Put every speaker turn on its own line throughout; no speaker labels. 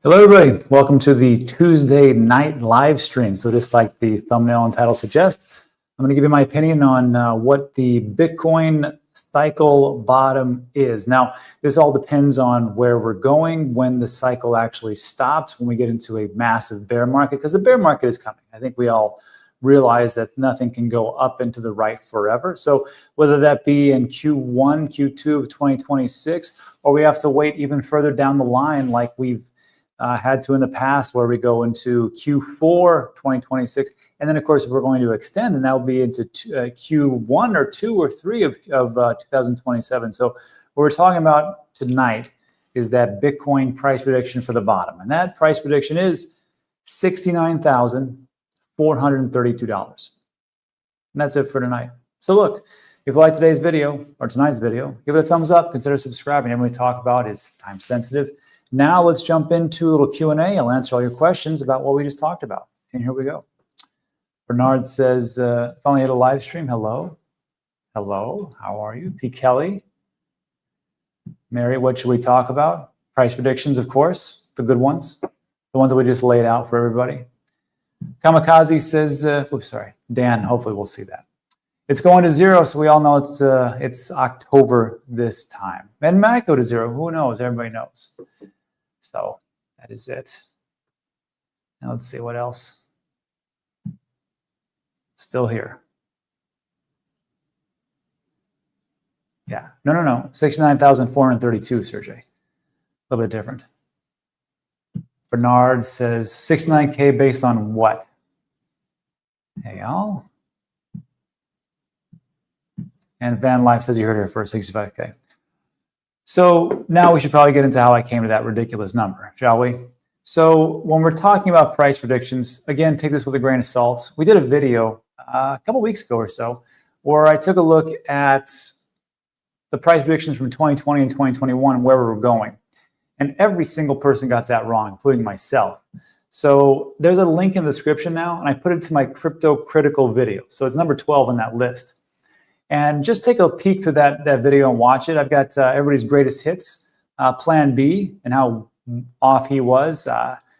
Hello everybody, welcome to the Tuesday night live stream. So just like the thumbnail and title suggest, I'm going to give you my opinion on what the Bitcoin cycle bottom is. Now, this all depends on where we're going, when the cycle actually stops, when we get into a massive bear market, because the bear market is coming. I think we all realize that nothing can go up and to the right forever. So whether that be in Q1, Q2 of 2026, or we have to wait even further down the line like we've had to in the past, where we go into Q4 2026, and then of course if we're going to extend, and that will be into Q1 or 2 or 3 of 2027. So what we're talking about tonight is that Bitcoin price prediction for the bottom, and that price prediction is $69,432, and that's it for tonight. So look, if you like today's video or tonight's video, give it a thumbs up, consider subscribing. Everything we talk about is time sensitive. Now let's jump into a little Q&A. I'll answer all your questions about what we just talked about. And here we go. Bernard says, finally hit a live stream. Hello. Hello. How are you? P. Kelly. Mary, what should we talk about? Price predictions, of course. The good ones. The ones that we just laid out for everybody. Kamikaze says, oops, sorry. Dan, hopefully we'll see that. It's going to zero, so we all know it's October this time. And might go to zero. Who knows? Everybody knows. So that is it. Now let's see what else. Still here. Yeah. No. 69,432, Sergey. A little bit different. Bernard says 69K based on what? Hey, y'all. And Van Life says you heard it first, 65K. So now we should probably get into how I came to that ridiculous number, shall we? So when we're talking about price predictions, again, take this with a grain of salt. We did a video a couple weeks ago or so where I took a look at the price predictions from 2020 and 2021 and where we were going. And every single person got that wrong, including myself. So there's a link in the description now, and I put it to my crypto critical video. So it's number 12 on that list. And just take a peek through that video and watch it. I've got everybody's greatest hits, Plan B, and how off he was.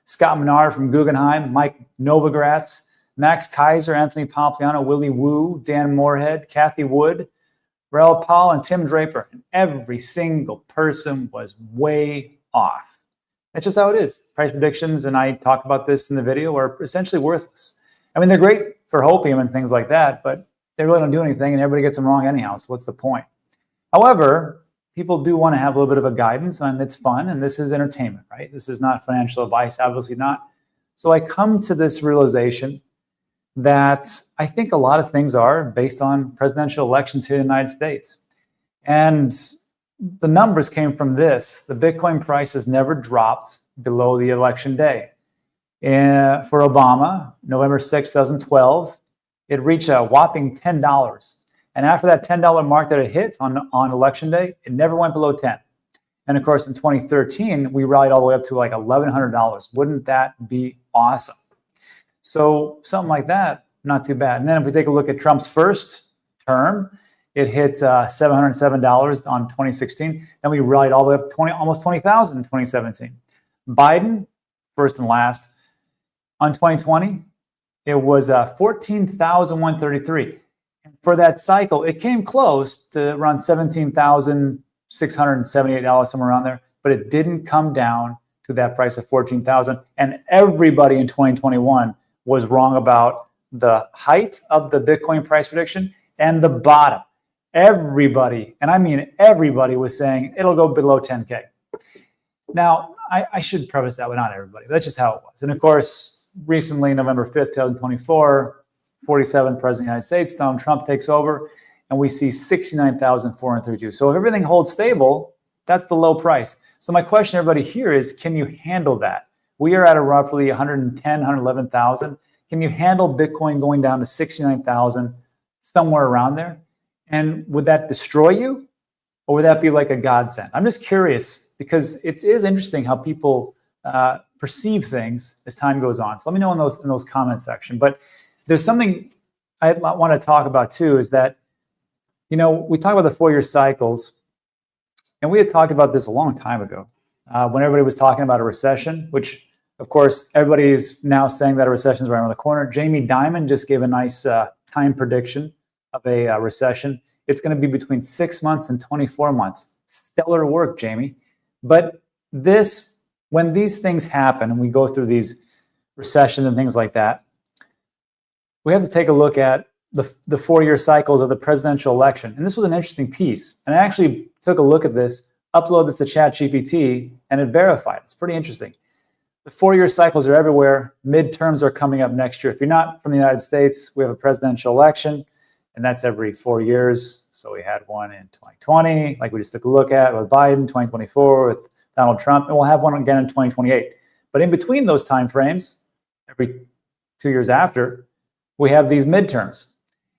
Scott Menard from Guggenheim, Mike Novogratz, Max Kaiser, Anthony Pompliano, Willie Wu, Dan Moorhead, Kathy Wood, Rel Paul, and Tim Draper. And every single person was way off. That's just how it is. Price predictions, and I talk about this in the video, are essentially worthless. I mean, they're great for hopium and things like that, but they really don't do anything, and everybody gets them wrong anyhow, so what's the point? However, people do want to have a little bit of a guidance, and it's fun, and this is entertainment, right? This is not financial advice, obviously not. So I come to this realization that I think a lot of things are based on presidential elections here in the United States. And the numbers came from this. The Bitcoin price has never dropped below the election day. For Obama, November 6, 2012, it reached a whopping $10. And after that $10 mark that it hit on election day, it never went below 10. And of course, in 2013, we rallied all the way up to like $1,100. Wouldn't that be awesome? So something like that, not too bad. And then if we take a look at Trump's first term, it hit $707 on 2016. Then we rallied all the way up to almost 20,000 in 2017. Biden, first and last, on 2020, it was 14,133. And for that cycle, it came close to around $17,678, somewhere around there, but it didn't come down to that price of 14,000. And everybody in 2021 was wrong about the height of the Bitcoin price prediction and the bottom. Everybody, and I mean everybody, was saying it'll go below 10K. Now, I should preface that with not everybody, but that's just how it was. And of course, recently, November 5th, 2024, 47th President of the United States, Donald Trump takes over, and we see 69,432. So if everything holds stable, that's the low price. So my question to everybody here is, can you handle that? We are at a roughly 110, 111,000. Can you handle Bitcoin going down to 69,000, somewhere around there? And would that destroy you? Or would that be like a godsend? I'm just curious, because it is interesting how people perceive things as time goes on. So let me know in those comment section. But there's something I want to talk about too, is that, you know, we talk about the 4-year cycles, and we had talked about this a long time ago. when everybody was talking about a recession, which of course everybody is now saying that a recession is right around the corner. Jamie Dimon just gave a nice time prediction of a recession. It's going to be between 6 months and 24 months. Stellar work, Jamie. But when these things happen and we go through these recessions and things like that, we have to take a look at the 4-year cycles of the presidential election. And this was an interesting piece. And I actually took a look at this, uploaded this to ChatGPT, and it verified. It's pretty interesting. The 4-year cycles are everywhere. Midterms are coming up next year. If you're not from the United States, we have a presidential election, and that's every 4 years. So we had one in 2020, like we just took a look at with Biden, 2024 with Donald Trump, and we'll have one again in 2028. But in between those time frames, every 2 years after, we have these midterms.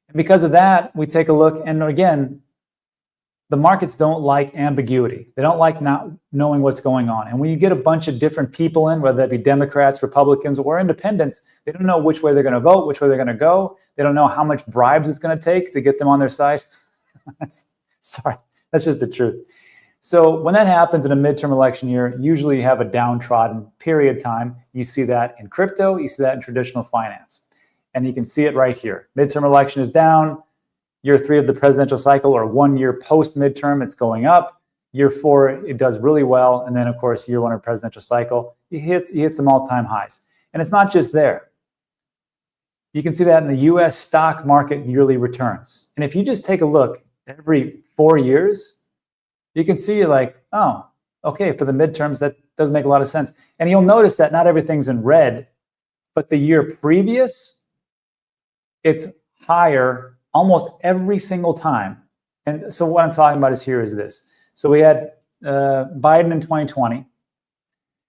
And because of that, we take a look, and again, the markets don't like ambiguity. They don't like not knowing what's going on. And when you get a bunch of different people in, whether that be Democrats, Republicans, or independents, they don't know which way they're going to vote, which way they're going to go. They don't know how much bribes it's going to take to get them on their side. Sorry, that's just the truth. So when that happens in a midterm election year, usually you have a downtrodden period of time. You see that in crypto, you see that in traditional finance. And you can see it right here. Midterm election is down. Year 3 of the presidential cycle, or 1 year post midterm, it's going up. Year 4, it does really well. And then of course, year 1 of presidential cycle, he hits some all-time highs. And it's not just there. You can see that in the US stock market yearly returns. And if you just take a look every 4 years, you can see like, oh, okay, for the midterms, that does make a lot of sense. And you'll notice that not everything's in red, but the year previous, it's higher almost every single time. And so what I'm talking about is this. So we had Biden in 2020,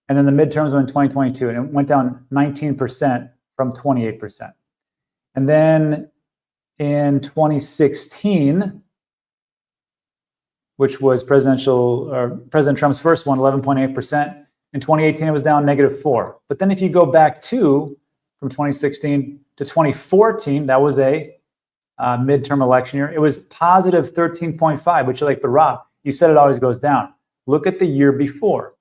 and then the midterms were in 2022, and it went down 19% from 28%. And then in 2016, which was President Trump's first one, 11.8%. In 2018, it was down -4. But then if you go back from 2016 to 2014, that was a midterm election year, it was positive 13.5, which you're like, but Rob, you said it always goes down. Look at the year before.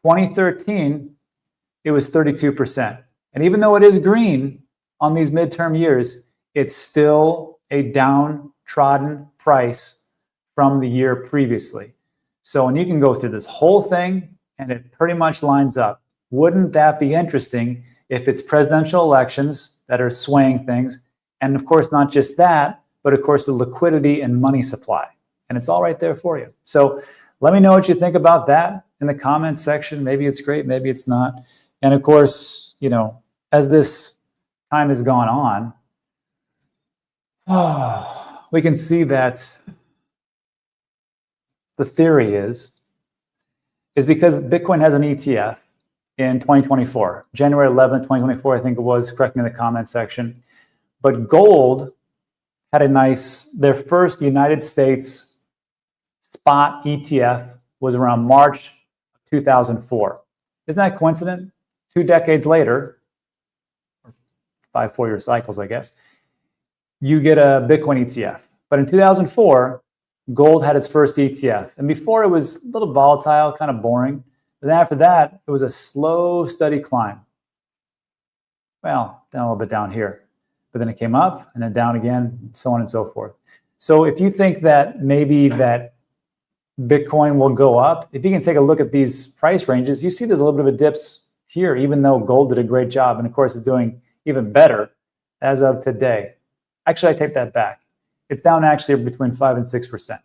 2013, it was 32%. And even though it is green on these midterm years, it's still a downtrodden price from the year previously. So, and you can go through this whole thing and it pretty much lines up. Wouldn't that be interesting if it's presidential elections that are swaying things? And of course, not just that, but of course, the liquidity and money supply. And it's all right there for you. So let me know what you think about that in the comments section. Maybe it's great, maybe it's not. And of course, you know, as this time has gone on, we can see that the theory is because Bitcoin has an ETF in 2024, January 11th, 2024, I think it was, correct me in the comment section. But gold had their first United States spot ETF was around March 2004. Isn't that coincident? 2 decades later, 5 4-year cycles, I guess, you get a Bitcoin ETF. But in 2004, gold had its first ETF. And before it was a little volatile, kind of boring. But then after that, it was a slow, steady climb. Well, down a little bit down here. But then it came up and then down again, so on and so forth. So if you think that maybe that Bitcoin will go up, if you can take a look at these price ranges, you see there's a little bit of a dips here, even though gold did a great job. And of course, it's doing even better as of today. Actually, I take that back. It's down actually between 5 and 6%.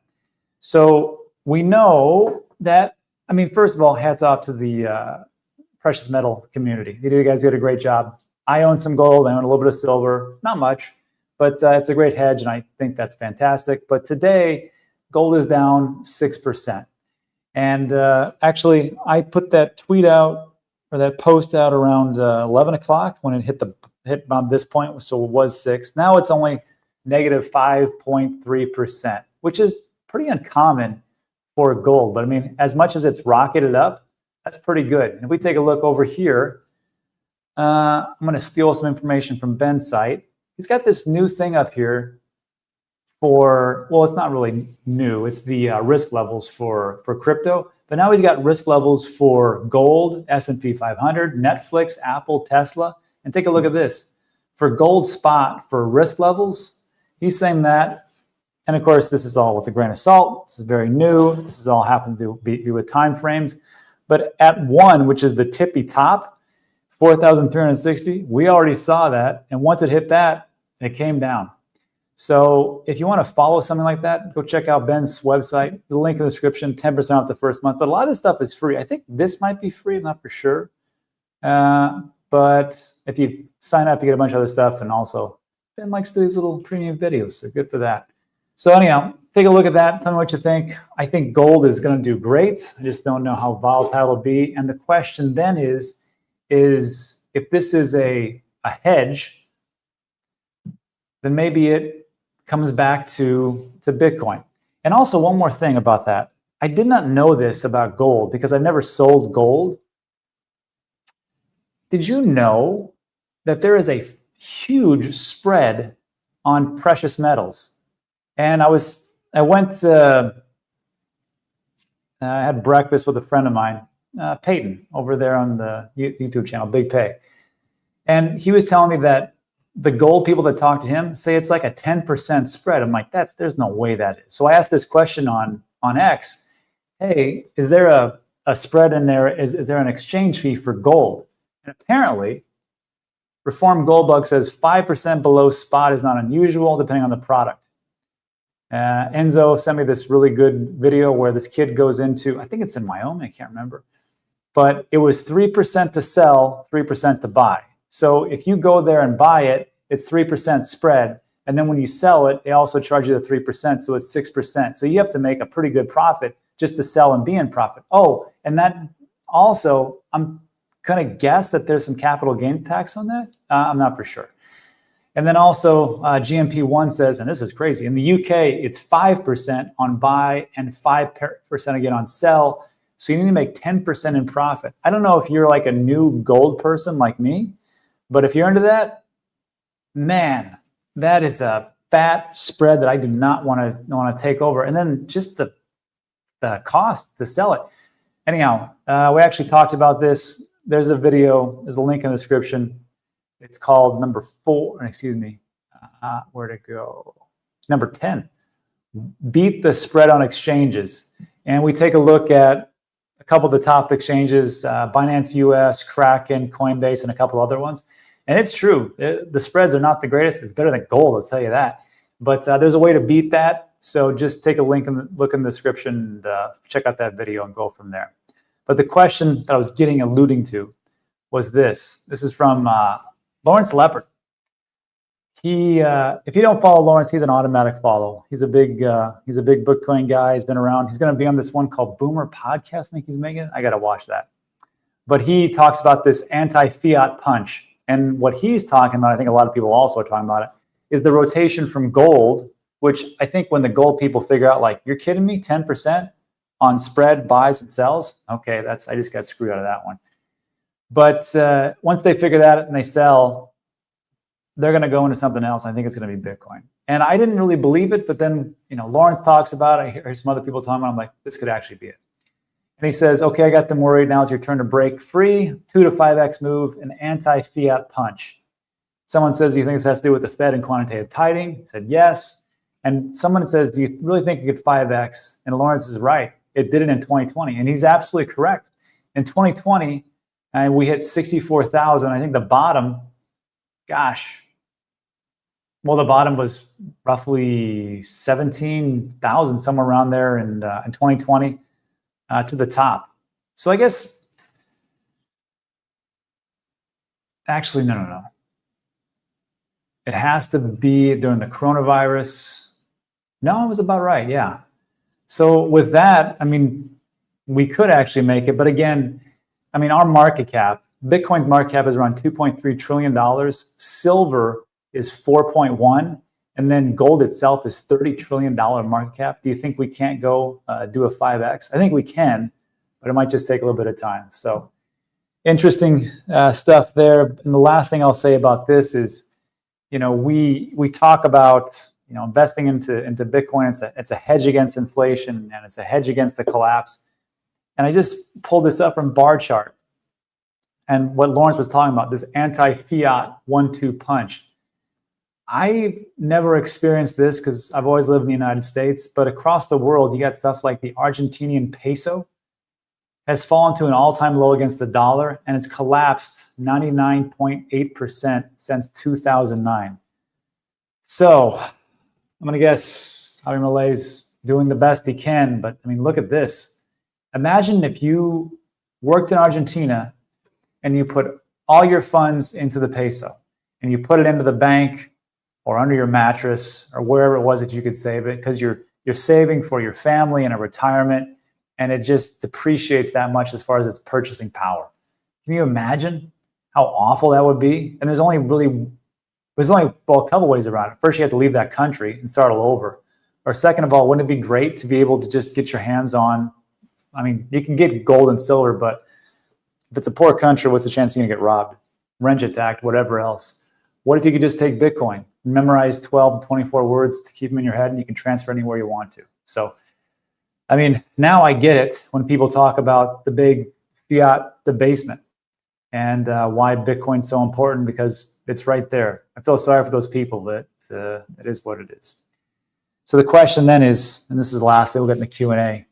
So we know that, I mean, first of all, hats off to the precious metal community. You guys did a great job. I own some gold, I own a little bit of silver, not much, but it's a great hedge, and I think that's fantastic. But today, gold is down 6%. And actually, I put that tweet out, or that post out around 11 o'clock when it hit about this point, so it was 6. Now it's only negative 5.3%, which is pretty uncommon for gold. But I mean, as much as it's rocketed up, that's pretty good. And if we take a look over here, I'm going to steal some information from Ben's site. He's got this new thing up here for, well, it's not really new. It's the risk levels for crypto. But now he's got risk levels for gold, S&P 500, Netflix, Apple, Tesla. And take a look at this. For gold spot, for risk levels, he's saying that, and of course, this is all with a grain of salt. This is very new. This is all happened to be with time frames. But at 1, which is the tippy top, 4,360, we already saw that. And once it hit that, it came down. So if you want to follow something like that, go check out Ben's website. There's a link in the description, 10% off the first month. But a lot of this stuff is free. I think this might be free. I'm not for sure. But if you sign up, you get a bunch of other stuff. And also, Ben likes to do these little premium videos. So good for that. So anyhow, take a look at that. Tell me what you think. I think gold is going to do great. I just don't know how volatile it'll be. And the question then is if this is a hedge, then maybe it comes back to Bitcoin. And also one more thing about that. I did not know this about gold because I never sold gold. Did you know that there is a huge spread on precious metals? And I had breakfast with a friend of mine, Peyton, over there on the YouTube channel, Big Pay. And he was telling me that the gold people that talk to him say it's like a 10% spread. I'm like, there's no way that is. So I asked this question on X, hey, is there a spread in there? Is there an exchange fee for gold? And apparently, Reformed Gold Bug says 5% below spot is not unusual, depending on the product. Enzo sent me this really good video where this kid goes into, I think it's in Wyoming, I can't remember, but it was 3% to sell, 3% to buy. So if you go there and buy it, it's 3% spread. And then when you sell it, they also charge you the 3%. So it's 6%. So you have to make a pretty good profit just to sell and be in profit. Oh, and that also, I'm going to guess that there's some capital gains tax on that. I'm not for sure. And then also GMP1 says, and this is crazy, in the UK, it's 5% on buy and 5% again on sell. So you need to make 10% in profit. I don't know if you're like a new gold person like me, but if you're into that, man, that is a fat spread that I do not want to take over. And then just the cost to sell it. Anyhow, we actually talked about this. There's a video, there's a link in the description. It's called number 4, excuse me, where'd it go? Number 10, beat the spread on exchanges. And we take a look at a couple of the top exchanges, Binance US, Kraken, Coinbase, and a couple other ones. And it's true, the spreads are not the greatest. It's better than gold, I'll tell you that. But there's a way to beat that. So just take a link and look in the description and check out that video and go from there. But the question that I was alluding to was this. This is from Lawrence Leopard. If you don't follow Lawrence, he's an automatic follow. He's a big Bitcoin guy. He's been around. He's going to be on this one called Boomer Podcast. I think he's making it. I got to watch that. But he talks about this anti-fiat punch. And what he's talking about, I think a lot of people also are talking about it, is the rotation from gold, which I think when the gold people figure out, like, you're kidding me, 10% on spread buys and sells. Okay, I just got screwed out of that one. But once they figure that out and they sell, they're going to go into something else. I think it's going to be Bitcoin. And I didn't really believe it, but then, Lawrence talks about it. I hear some other people talking about it. I'm like, this could actually be it. And he says, okay, I got them worried. Now it's your turn to break free. 2 to 5x move, an anti-fiat punch. Someone says, do you think this has to do with the Fed and quantitative tightening? He said, yes. And someone says, do you really think it could 5x? And Lawrence is right. It did it in 2020. And he's absolutely correct. In 2020, and we hit 64,000. I think the bottom, gosh, well, the bottom was roughly 17,000, somewhere around there in 2020 to the top. So I guess, actually, no. It has to be during the coronavirus. No, it was about right, yeah. So with that, I mean, we could actually make it. But again, I mean, our market cap, Bitcoin's market cap is around $2.3 trillion. Silver is 4.1. And then gold itself is $30 trillion market cap. Do you think we can't go do a 5x? I think we can, but it might just take a little bit of time. So interesting stuff there. And the last thing I'll say about this is, we talk about, investing into Bitcoin. It's a hedge against inflation, and it's a hedge against the collapse. And I just pulled this up from bar chart. And what Lawrence was talking about, this anti-fiat 1-2 punch. I've never experienced this because I've always lived in the United States, but across the world, you got stuff like the Argentinian peso has fallen to an all-time low against the dollar and has collapsed 99.8% since 2009. So I'm going to guess Javier Milei's doing the best he can, but I mean, look at this. Imagine if you worked in Argentina and you put all your funds into the peso and you put it into the bank or under your mattress or wherever it was that you could save it, because you're saving for your family and a retirement, and it just depreciates that much as far as its purchasing power. Can you imagine how awful that would be? And there's only a couple ways around it. First, you have to leave that country and start all over. Or second of all, wouldn't it be great to be able to just get your hands on, I mean, you can get gold and silver, but if it's a poor country, what's the chance you're gonna get robbed, wrench attacked, whatever else? What if you could just take Bitcoin, memorize 12 to 24 words to keep them in your head, and you can transfer anywhere you want to? So, I mean, now I get it when people talk about the big fiat debasement and why Bitcoin's so important, because it's right there. I feel sorry for those people, but it is what it is. So the question then is, and this is lastly, we'll get in the Q&A,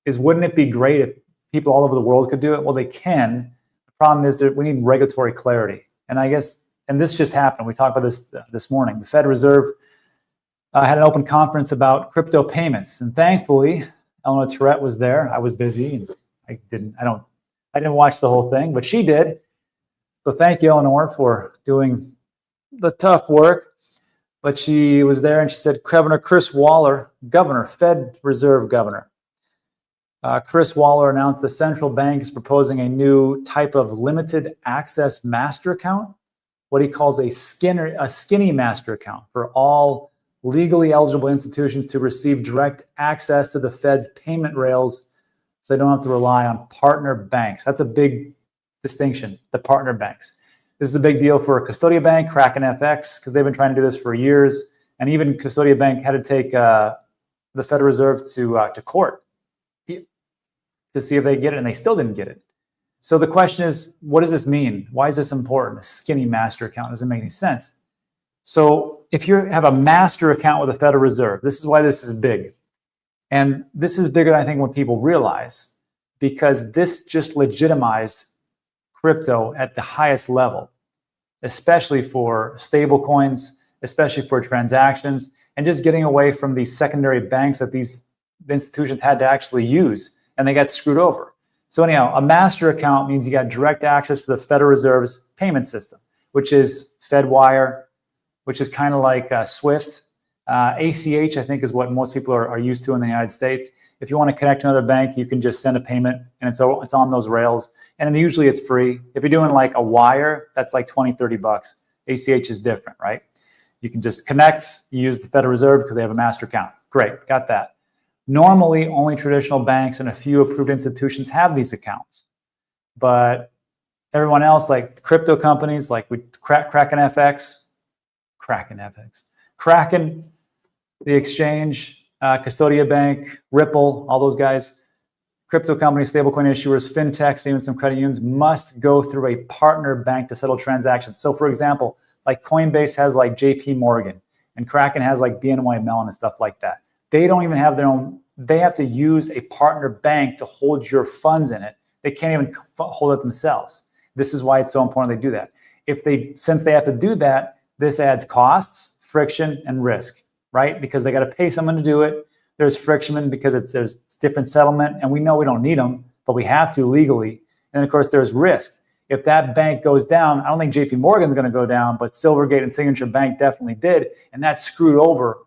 is wouldn't it be great if people all over the world could do it? Well, they can. The problem is that we need regulatory clarity. And I guess, and this just happened. We talked about this morning. The Fed Reserve had an open conference about crypto payments. And thankfully, Eleanor Tourette was there. I was busy and I didn't watch the whole thing, but she did. So thank you, Eleanor, for doing the tough work. But she was there and she said, Governor Chris Waller, governor, Fed Reserve governor, Chris Waller announced the central bank is proposing a new type of limited access master account, what he calls a skinny master account for all legally eligible institutions to receive direct access to the Fed's payment rails so they don't have to rely on partner banks. That's a big distinction, the partner banks. This is a big deal for Custodia Bank, Kraken FX, because they've been trying to do this for years. And even Custodia Bank had to take the Federal Reserve to court to see if they get it, and they still didn't get it. So the question is, what does this mean? Why is this important? A skinny master account doesn't make any sense. So if you have a master account with the Federal Reserve, this is why this is big. And this is bigger than I think what people realize, because this just legitimized crypto at the highest level, especially for stable coins, especially for transactions, and just getting away from these secondary banks that these institutions had to actually use, and they got screwed over. So anyhow, a master account means you got direct access to the Federal Reserve's payment system, which is FedWire, which is kind of like SWIFT. ACH, I think, is what most people are used to in the United States. If you want to connect to another bank, you can just send a payment, and it's on those rails. And usually it's free. If you're doing like a wire, that's like 20, 30 bucks. ACH is different, right? You can just connect, you use the Federal Reserve because they have a master account. Great, got that. Normally, only traditional banks and a few approved institutions have these accounts. But everyone else, like crypto companies, like Kraken FX, the exchange, Custodia Bank, Ripple, all those guys, crypto companies, stablecoin issuers, fintechs, even some credit unions must go through a partner bank to settle transactions. So for example, like Coinbase has like JP Morgan and Kraken has like BNY Mellon and stuff like that. They don't even have their own, they have to use a partner bank to hold your funds in it. They can't even hold it themselves. This is why it's so important they do that. Since they have to do that, this adds costs, friction, and risk, right? Because they got to pay someone to do it. There's friction because there's different settlement, and we know we don't need them, but we have to legally. And of course, there's risk. If that bank goes down, I don't think JP Morgan's going to go down, but Silvergate and Signature Bank definitely did, and that screwed over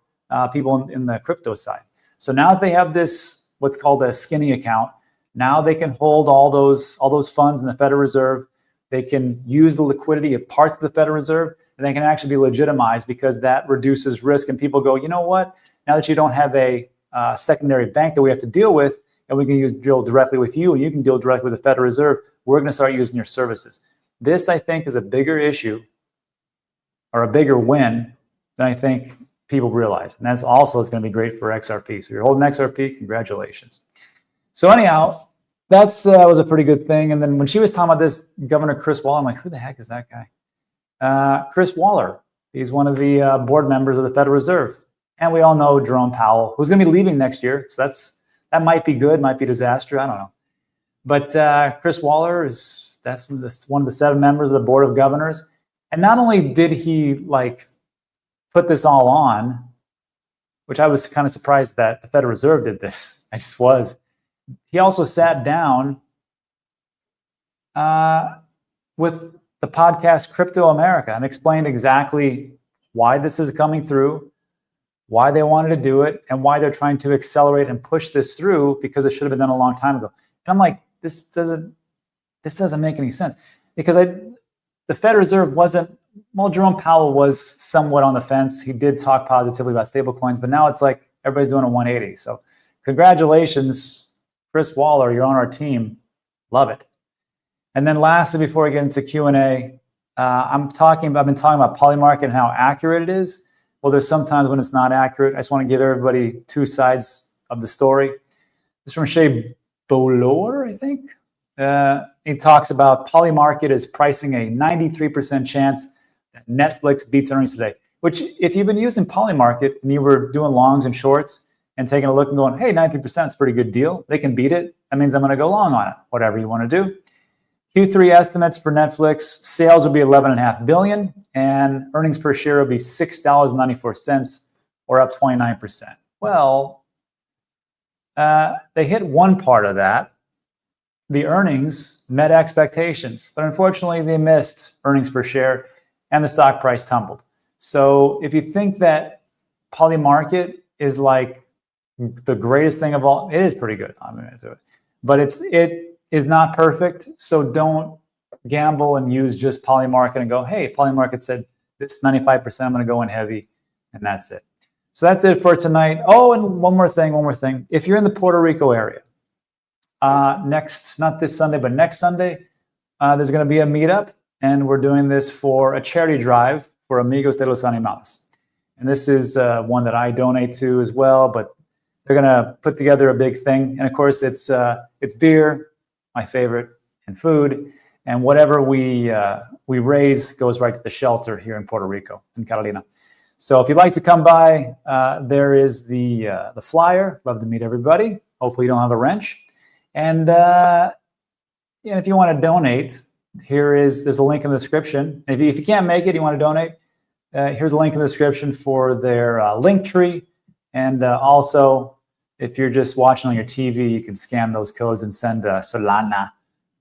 people in the crypto side. So now that they have this, what's called a skinny account, now they can hold all those funds in the Federal Reserve. They can use the liquidity of parts of the Federal Reserve, and they can actually be legitimized because that reduces risk. And people go, you know what? Now that you don't have a secondary bank that we have to deal with, and we can deal directly with you, and you can deal directly with the Federal Reserve, we're going to start using your services. This, I think, is a bigger issue or a bigger win than I think people realize. And that's also going to be great for XRP. So you're holding XRP, congratulations. So anyhow, that's was a pretty good thing. And then when she was talking about this, Governor Chris Waller, I'm like, who the heck is that guy? Chris Waller. He's one of the board members of the Federal Reserve. And we all know Jerome Powell, who's going to be leaving next year. So that might be good, might be disaster. I don't know. But Chris Waller is definitely one of the 7 members of the Board of Governors. And not only did he like put this all on, which I was kind of surprised that the Federal Reserve did this. I just was. He also sat down with the podcast Crypto America and explained exactly why this is coming through, why they wanted to do it, and why they're trying to accelerate and push this through, because it should have been done a long time ago. And I'm like, this doesn't make any sense, because the Federal Reserve wasn't, well, Jerome Powell was somewhat on the fence. He did talk positively about stablecoins, but now it's like everybody's doing a 180. So congratulations, Chris Waller, you're on our team. Love it. And then lastly, before I get into Q&A, I've been talking about Polymarket and how accurate it is. Well, there's sometimes when it's not accurate. I just want to give everybody 2 sides of the story. This is from Shay Bolor, I think. He talks about Polymarket is pricing a 93% chance that Netflix beats earnings today, which if you've been using Polymarket and you were doing longs and shorts and taking a look and going, hey, 93% is a pretty good deal. They can beat it. That means I'm going to go long on it, whatever you want to do. Q3 estimates for Netflix, sales will be $11.5 billion and earnings per share will be $6.94 or up 29%. Well, they hit one part of that. The earnings met expectations, but unfortunately they missed earnings per share and the stock price tumbled. So if you think that Polymarket is like the greatest thing of all, it is pretty good. I'm into it, but it is not perfect. So don't gamble and use just Polymarket and go, hey, Polymarket said this 95%, I'm going to go in heavy, and that's it. So that's it for tonight. Oh, and one more thing. If you're in the Puerto Rico area, not this Sunday, but next Sunday, there's going to be a meetup, and we're doing this for a charity drive for Amigos de los Animales. And this is one that I donate to as well, but they're going to put together a big thing. And of course, it's beer, my favorite, and food. And whatever we raise goes right to the shelter here in Puerto Rico, in Carolina. So if you'd like to come by, there is the flyer. Love to meet everybody. Hopefully you don't have a wrench. And if you want to donate, there's a link in the description. If you can't make it, you want to donate, here's a link in the description for their link tree. And also, if you're just watching on your TV, you can scan those codes and send Solana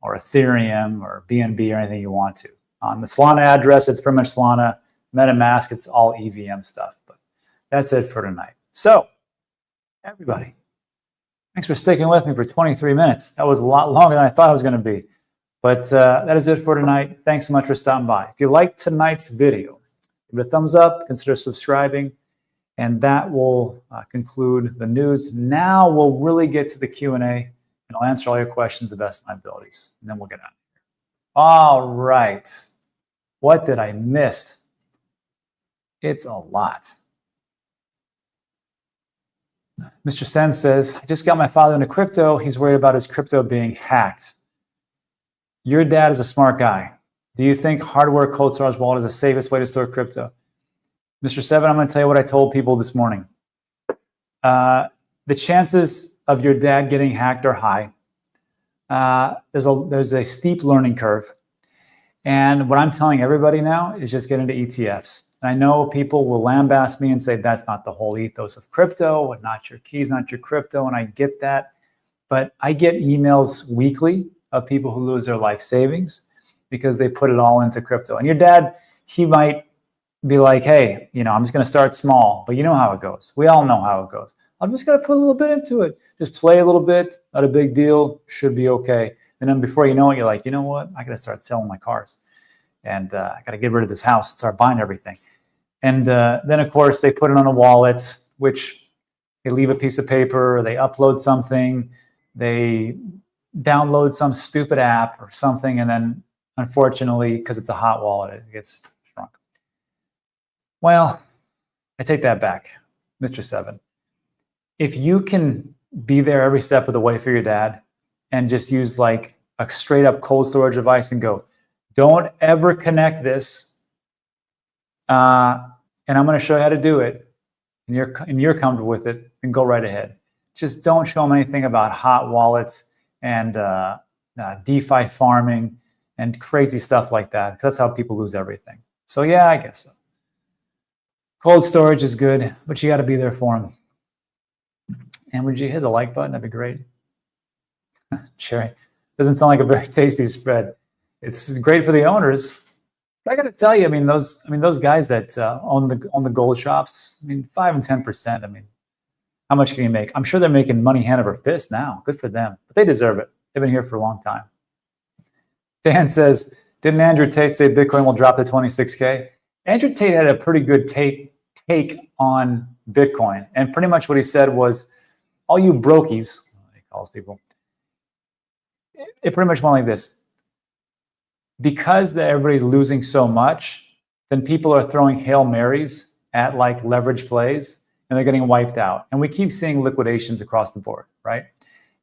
or Ethereum or BNB or anything you want to. On the Solana address, it's pretty much Solana. MetaMask, it's all EVM stuff. But that's it for tonight. So, everybody, thanks for sticking with me for 23 minutes. That was a lot longer than I thought it was going to be. But that is it for tonight. Thanks so much for stopping by. If you liked tonight's video, give it a thumbs up, consider subscribing, and that will conclude the news. Now we'll really get to the Q&A, and I'll answer all your questions to the best of my abilities, and then we'll get out of here. All right. What did I miss? It's a lot. Mr. Sen says, I just got my father into crypto. He's worried about his crypto being hacked. Your dad is a smart guy. Do you think hardware cold storage wallet is the safest way to store crypto? Mr. Seven, I'm going to tell you what I told people this morning. The chances of your dad getting hacked are high. There's a steep learning curve. And what I'm telling everybody now is just get into ETFs. And I know people will lambaste me and say that's not the whole ethos of crypto, and not your keys, not your crypto, and I get that. But I get emails weekly of people who lose their life savings because they put it all into crypto. And your dad, he might be like, hey, I'm just going to start small, but you know how it goes. We all know how it goes. I'm just going to put a little bit into it. Just play a little bit, not a big deal, should be okay. And then before you know it, you're like, you know what? I got to start selling my cars. And I got to get rid of this house and start buying everything. And then, of course, they put it on a wallet, which they leave a piece of paper, they upload something, they download some stupid app or something, and then, unfortunately, because it's a hot wallet, it gets shrunk. Well, I take that back, Mr. Seven. If you can be there every step of the way for your dad, and just use like a straight up cold storage device and go, don't ever connect this. And I'm going to show you how to do it. And you're comfortable with it, then go right ahead. Just don't show them anything about hot wallets and DeFi farming and crazy stuff like that, because that's how people lose everything. So yeah, I guess so. Cold storage is good, but you got to be there for them. And would you hit the like button? That'd be great. Cherry. Doesn't sound like a very tasty spread. It's great for the owners. But I got to tell you, I mean, those guys that own the gold shops, I mean, 5 and 10%. I mean, how much can you make? I'm sure they're making money hand over fist now. Good for them, but they deserve it. They've been here for a long time. Dan says, didn't Andrew Tate say Bitcoin will drop to 26K? Andrew Tate had a pretty good take on Bitcoin, and pretty much what he said was, all you brokies, he calls people, it pretty much went like this. Because everybody's losing so much, then people are throwing Hail Marys at like leverage plays, and they're getting wiped out. And we keep seeing liquidations across the board, right?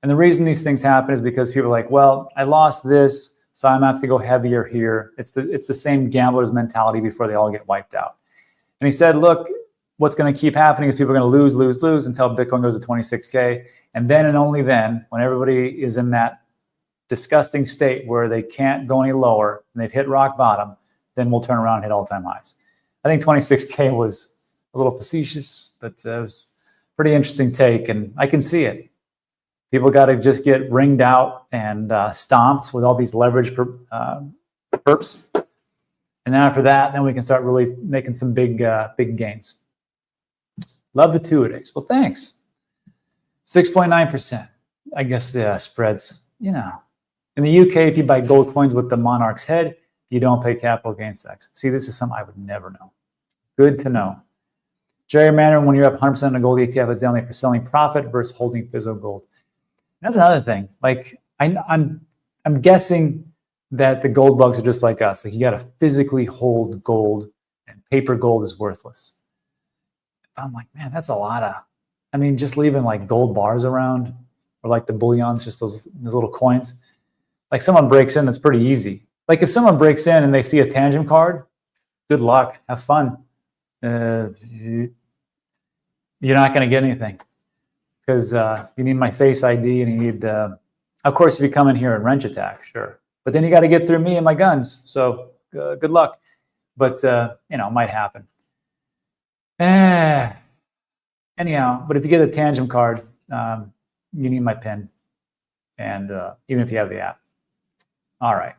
And the reason these things happen is because people are like, well, I lost this, so I'm gonna have to go heavier here. It's the same gambler's mentality before they all get wiped out. And he said, look, what's gonna keep happening is people are gonna lose until Bitcoin goes to 26K. And then and only then, when everybody is in that disgusting state where they can't go any lower and they've hit rock bottom, then we'll turn around and hit all-time highs. I think 26K was a little facetious, but it was a pretty interesting take, and I can see it. People got to just get ringed out and stomped with all these leverage perps. And then after that, then we can start really making some big gains. Love the two-a-days. Well, thanks. 6.9%. I guess the spreads, you know. In the UK, if you buy gold coins with the monarch's head, you don't pay capital gains tax. See, this is something I would never know. Good to know. Gerrymandering, when you're up 100% on a gold ETF, is only for selling profit versus holding physical gold. That's another thing. Like I'm guessing that the gold bugs are just like us. Like you got to physically hold gold, and paper gold is worthless. I'm like, man, that's a lot of. I mean, just leaving like gold bars around, or like the bullions, just those little coins. Like someone breaks in, that's pretty easy. Like if someone breaks in and they see a TANGEM card, good luck, have fun. You're not going to get anything, because you need my Face ID, and you need, of course, if you come in here and wrench attack, sure. But then you got to get through me and my guns. So good luck. But, you know, it might happen. Anyhow, but if you get a TANGEM card, you need my PIN. And even if you have the app. All right.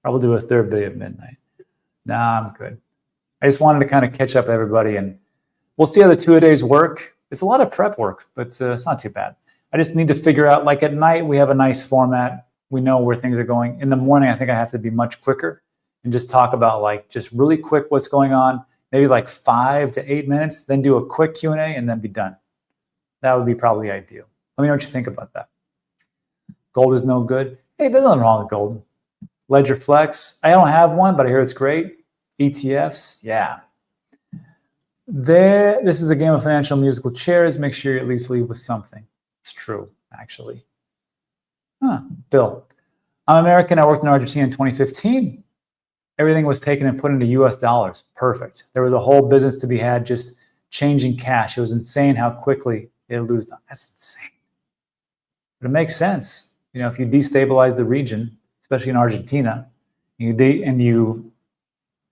Probably do a third video at midnight. Nah, I'm good. I just wanted to kind of catch up with everybody, and we'll see how the two-a-days work. It's a lot of prep work, but it's not too bad. I just need to figure out, like at night, we have a nice format. We know where things are going. In the morning, I think I have to be much quicker and just talk about like just really quick what's going on, maybe like 5 to 8 minutes, then do a quick Q&A and then be done. That would be probably ideal. Let me know what you think about that. Gold is no good. Hey, there's nothing wrong with gold. Ledger Flex, I don't have one, but I hear it's great. ETFs, yeah. This is a game of financial musical chairs. Make sure you at least leave with something. It's true, actually. Bill, I'm American. I worked in Argentina in 2015. Everything was taken and put into US dollars. Perfect. There was a whole business to be had just changing cash. It was insane how quickly it lose. That's insane. But it makes sense. You know, if you destabilize the region, especially in Argentina,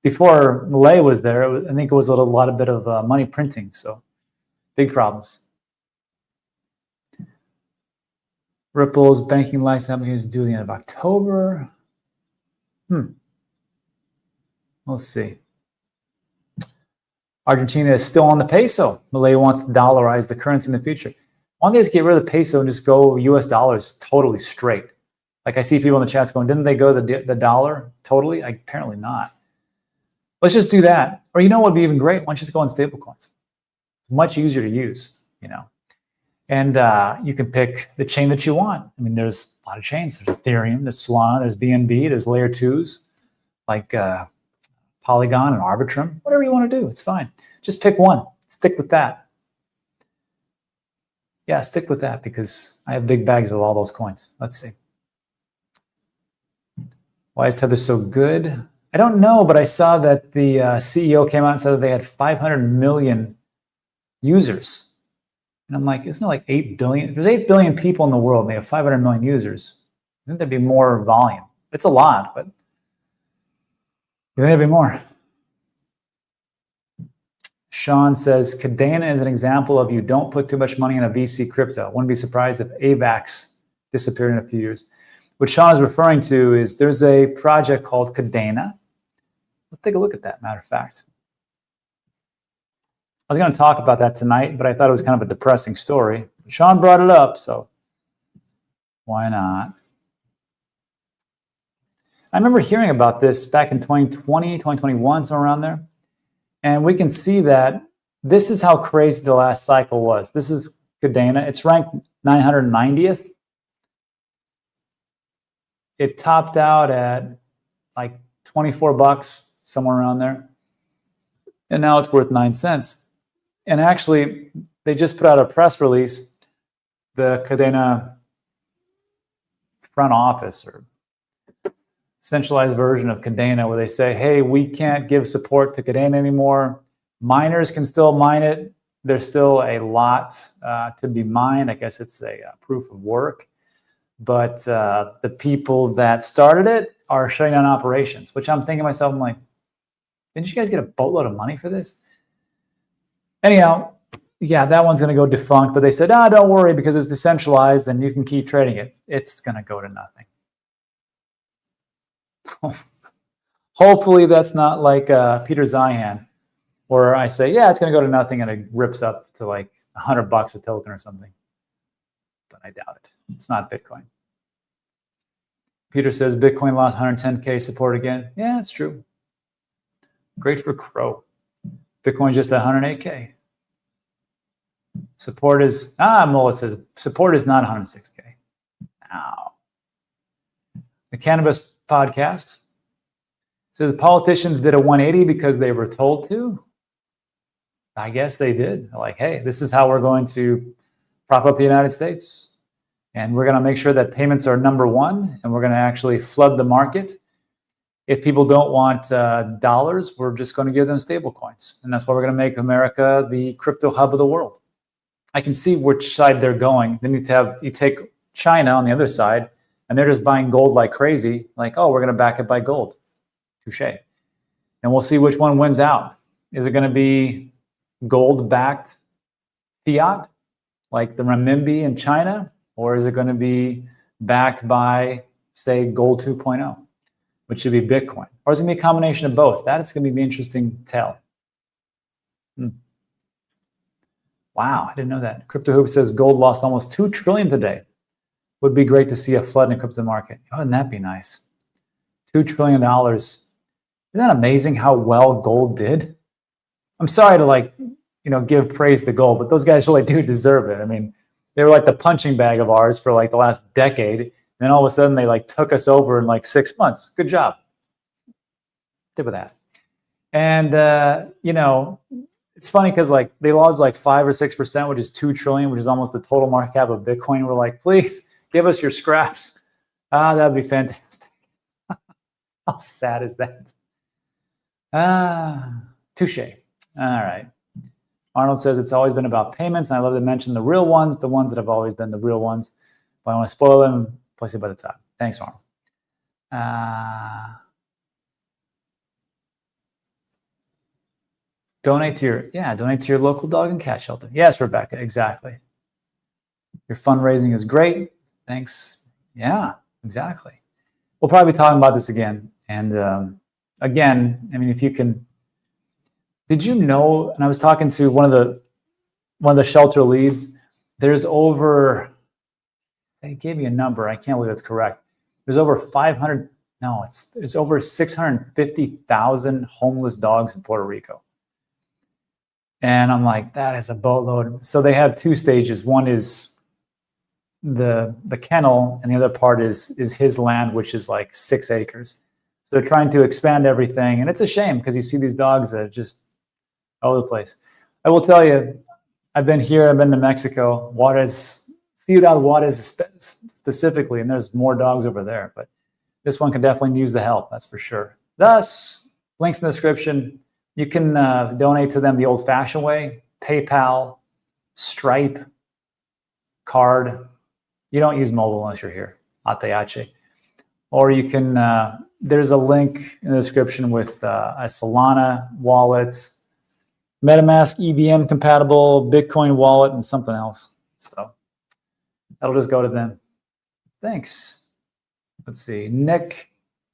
before Malay was there, I think it was a lot of money printing. So big problems. Ripple's banking license application is due the end of October. We'll see. Argentina is still on the peso. Malay wants to dollarize the currency in the future. Why don't they just get rid of the peso and just go US dollars totally straight? Like I see people in the chats going, didn't they go the dollar totally? Apparently not. Let's just do that. Or you know what would be even great? Why don't you just go on stablecoins? Much easier to use, you know. And you can pick the chain that you want. I mean, there's a lot of chains. There's Ethereum, there's Solana, there's BNB, there's layer 2s, like Polygon and Arbitrum. Whatever you want to do, it's fine. Just pick one. Stick with that. yeah, stick with that because I have big bags of all those coins. Let's see. Why is Tether so good? I don't know, but I saw that the CEO came out and said that they had 500 million users. And I'm like, isn't it like 8 billion? There's 8 billion people in the world and they have 500 million users. I think there'd be more volume. It's a lot, but you think there'd be more. Sean says, Cadena is an example of you don't put too much money in a VC crypto. Wouldn't be surprised if AVAX disappeared in a few years. What Sean is referring to is there's a project called Cadena. Let's take a look at that, matter of fact. I was going to talk about that tonight, but I thought it was kind of a depressing story. Sean brought it up, so why not? I remember hearing about this back in 2020, 2021, somewhere around there. And we can see that this is how crazy the last cycle was. This is Cadena. It's ranked 990th. It topped out at like 24 bucks, somewhere around there. And now it's worth 9 cents. And actually, they just put out a press release, the Cadena front office or centralized version of Cadena, where they say, hey, we can't give support to Cadena anymore. Miners can still mine it. There's still a lot to be mined. I guess it's a proof of work. But the people that started it are shutting down operations, which I'm thinking to myself, I'm like, didn't you guys get a boatload of money for this? Anyhow, yeah, that one's going to go defunct. But they said, don't worry, because it's decentralized and you can keep trading it. It's going to go to nothing. Hopefully that's not like Peter Zeihan, where I say, yeah, it's going to go to nothing and it rips up to like $100 a token or something. But I doubt it. It's not Bitcoin. Peter says Bitcoin lost 110K support again. Yeah, it's true. Great for Crow. Bitcoin just at 108K. Support is, Mullet says, support is not 106K. Ow. The Cannabis Podcast says politicians did a 180 because they were told to. I guess they did. Like, hey, this is how we're going to prop up the United States. And we're going to make sure that payments are number one. And we're going to actually flood the market. If people don't want dollars, we're just going to give them stable coins. And that's why we're going to make America the crypto hub of the world. I can see which side they're going. Then you take China on the other side, and they're just buying gold like crazy. Like, oh, we're going to back it by gold. Touche. And we'll see which one wins out. Is it going to be gold-backed fiat, like the renminbi in China? Or is it going to be backed by, say, gold 2.0, which should be Bitcoin? Or is it going to be a combination of both? That is going to be the interesting tell. Wow, I didn't know that. Crypto Hoop says gold lost almost $2 trillion today. Would be great to see a flood in the crypto market. Wouldn't that be nice? $2 trillion. Isn't that amazing how well gold did? I'm sorry to give praise to gold, but those guys really do deserve it. I mean, they were like the punching bag of ours for like the last decade. And then all of a sudden they like took us over in like 6 months. Good job. Tip of that. And, it's funny because like they lost like 5 or 6%, which is 2 trillion, which is almost the total market cap of Bitcoin. We're like, please give us your scraps. That'd be fantastic. How sad is that? Touche. All right. Arnold says it's always been about payments, and I love to mention the real ones, the ones that have always been the real ones. But I want to spoil them, place it by the top. Thanks, Arnold. Donate to your local dog and cat shelter. Yes, Rebecca, exactly. Your fundraising is great. Thanks. Yeah, exactly. We'll probably be talking about this again. And again, I mean, if you can, did you know, and I was talking to one of the shelter leads, there's over, they gave me a number, I can't believe that's correct. There's over 500, no, it's over 650,000 homeless dogs in Puerto Rico. And I'm like, that is a boatload. So they have 2 stages. One is the kennel, and the other part is his land, which is like 6 acres. So they're trying to expand everything. And it's a shame because you see these dogs that are just all over the place. I will tell you, I've been here, I've been to Mexico, Juarez, Ciudad Juarez specifically, and there's more dogs over there, but this one can definitely use the help, that's for sure. Thus, links in the description. You can donate to them the old-fashioned way, PayPal, Stripe, card. You don't use mobile unless you're here, ATH. Or you can, there's a link in the description with a Solana wallet, MetaMask EVM compatible, Bitcoin wallet, and something else. So that'll just go to them. Thanks. Let's see. Nick,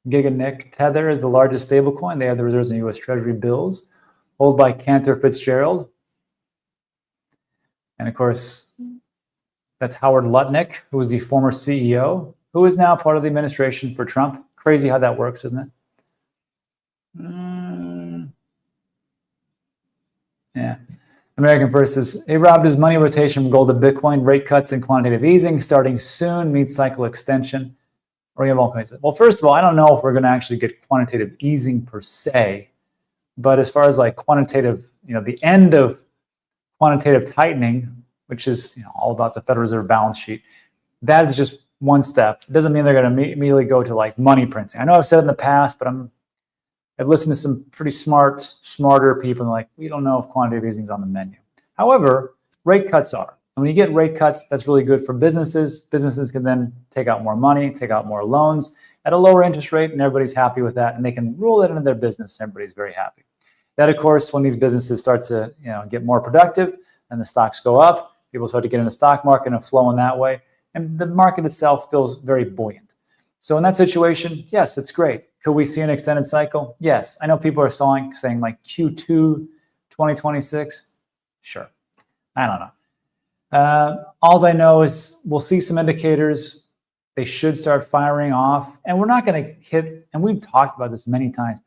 Giga Nick, Tether is the largest stablecoin. They have the reserves in U.S. Treasury bills, held by Cantor Fitzgerald. And of course, that's Howard Lutnick, who was the former CEO, who is now part of the administration for Trump. Crazy how that works, isn't it? Yeah. American First says, hey, Rob, does money rotation from gold to Bitcoin, rate cuts and quantitative easing starting soon means cycle extension? Or you have all kinds of, well, first of all, I don't know if we're going to actually get quantitative easing per se, but as far as like quantitative, the end of quantitative tightening, which is all about the Federal Reserve balance sheet, that is just one step. It doesn't mean they're going to immediately go to like money printing. I know I've said it in the past, but I've listened to some pretty smarter people and like, we don't know if quantitative easing is on the menu. However, rate cuts are. And when you get rate cuts, that's really good for businesses. Businesses can then take out more money, take out more loans at a lower interest rate, and everybody's happy with that, and they can roll it into their business. Everybody's very happy. That, of course, when these businesses start to get more productive and the stocks go up, people start to get in the stock market and flow in that way, and the market itself feels very buoyant. So in that situation, yes, it's great. Could we see an extended cycle? Yes. I know people are saying like Q2 2026. Sure. I don't know. All I know is we'll see some indicators. They should start firing off. And we're not going to hit, and we've talked about this many times,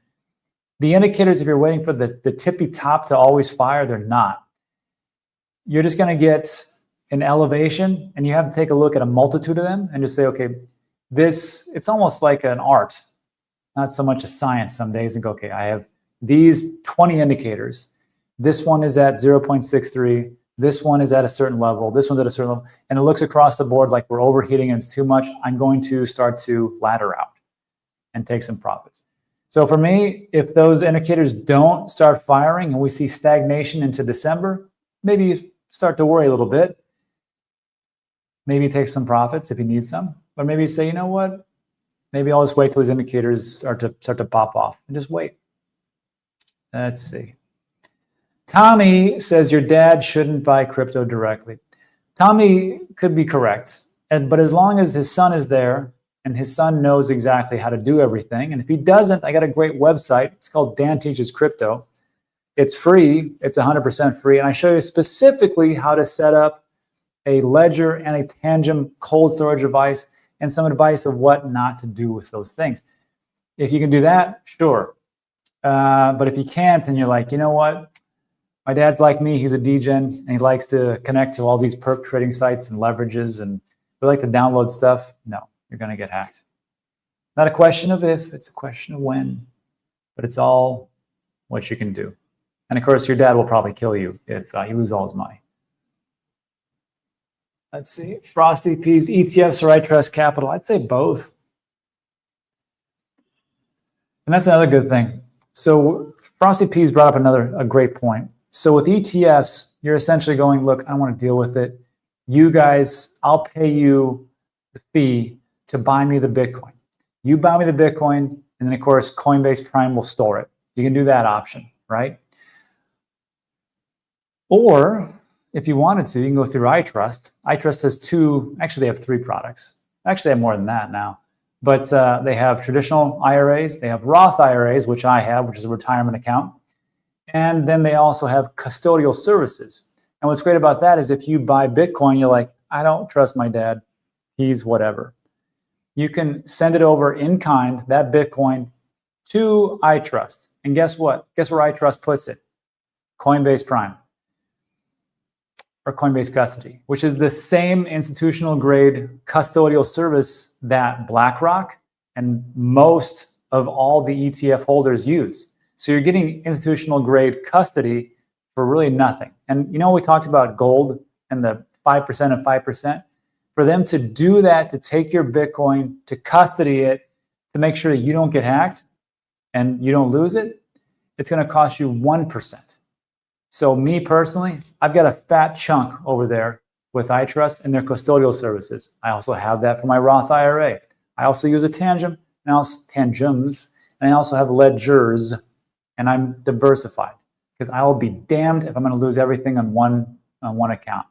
the indicators, if you're waiting for the tippy top to always fire, they're not. You're just going to get an elevation, and you have to take a look at a multitude of them and just say, okay, it's almost like an art, not so much a science some days, and go, okay, I have these 20 indicators. This one is at 0.63. This one is at a certain level. This one's at a certain level. And it looks across the board like we're overheating and it's too much. I'm going to start to ladder out and take some profits. So for me, if those indicators don't start firing and we see stagnation into December, maybe you start to worry a little bit. Maybe take some profits if you need some. But maybe you say, you know what? Maybe I'll just wait till these indicators start to pop off and just wait. Let's see. Tommy says your dad shouldn't buy crypto directly. Tommy could be correct, but as long as his son is there and his son knows exactly how to do everything, and if he doesn't, I got a great website. It's called Dan Teaches Crypto. It's free. It's 100% free, and I show you specifically how to set up a ledger and a TANGEM cold storage device and some advice of what not to do with those things. If you can do that, sure. But if you can't and you're like, you know what? My dad's like me, he's a degen, and he likes to connect to all these perp trading sites and leverages, and we like to download stuff. No, you're going to get hacked. Not a question of if, it's a question of when, but it's all what you can do. And of course, your dad will probably kill you if you lose all his money. Let's see, Frosty P's, ETFs or iTRUST Capital? I'd say both. And that's another good thing. So Frosty P's brought up a great point. So with ETFs, you're essentially going, look, I want to deal with it. You guys, I'll pay you the fee to buy me the Bitcoin. You buy me the Bitcoin, and then of course, Coinbase Prime will store it. You can do that option, right? Or if you wanted to, you can go through iTRUST. iTRUST has actually they have 3 products. Actually, they have more than that now. But they have traditional IRAs. They have Roth IRAs, which I have, which is a retirement account. And then they also have custodial services. And what's great about that is if you buy Bitcoin, you're like, I don't trust my dad. He's whatever. You can send it over in kind, that Bitcoin, to iTRUST. And guess what? Guess where iTRUST puts it? Coinbase Prime. Or Coinbase Custody, which is the same institutional grade custodial service that BlackRock and most of all the ETF holders use. So you're getting institutional grade custody for really nothing. And you know, we talked about gold and the 5% of 5%. For them to do that, to take your Bitcoin, to custody it, to make sure that you don't get hacked and you don't lose it, it's going to cost you 1%. So me personally, I've got a fat chunk over there with iTRUST and their custodial services. I also have that for my Roth IRA. I also use a TANGEM, and also TANGEMs, and I also have ledgers, and I'm diversified because I will be damned if I'm going to lose everything on one account.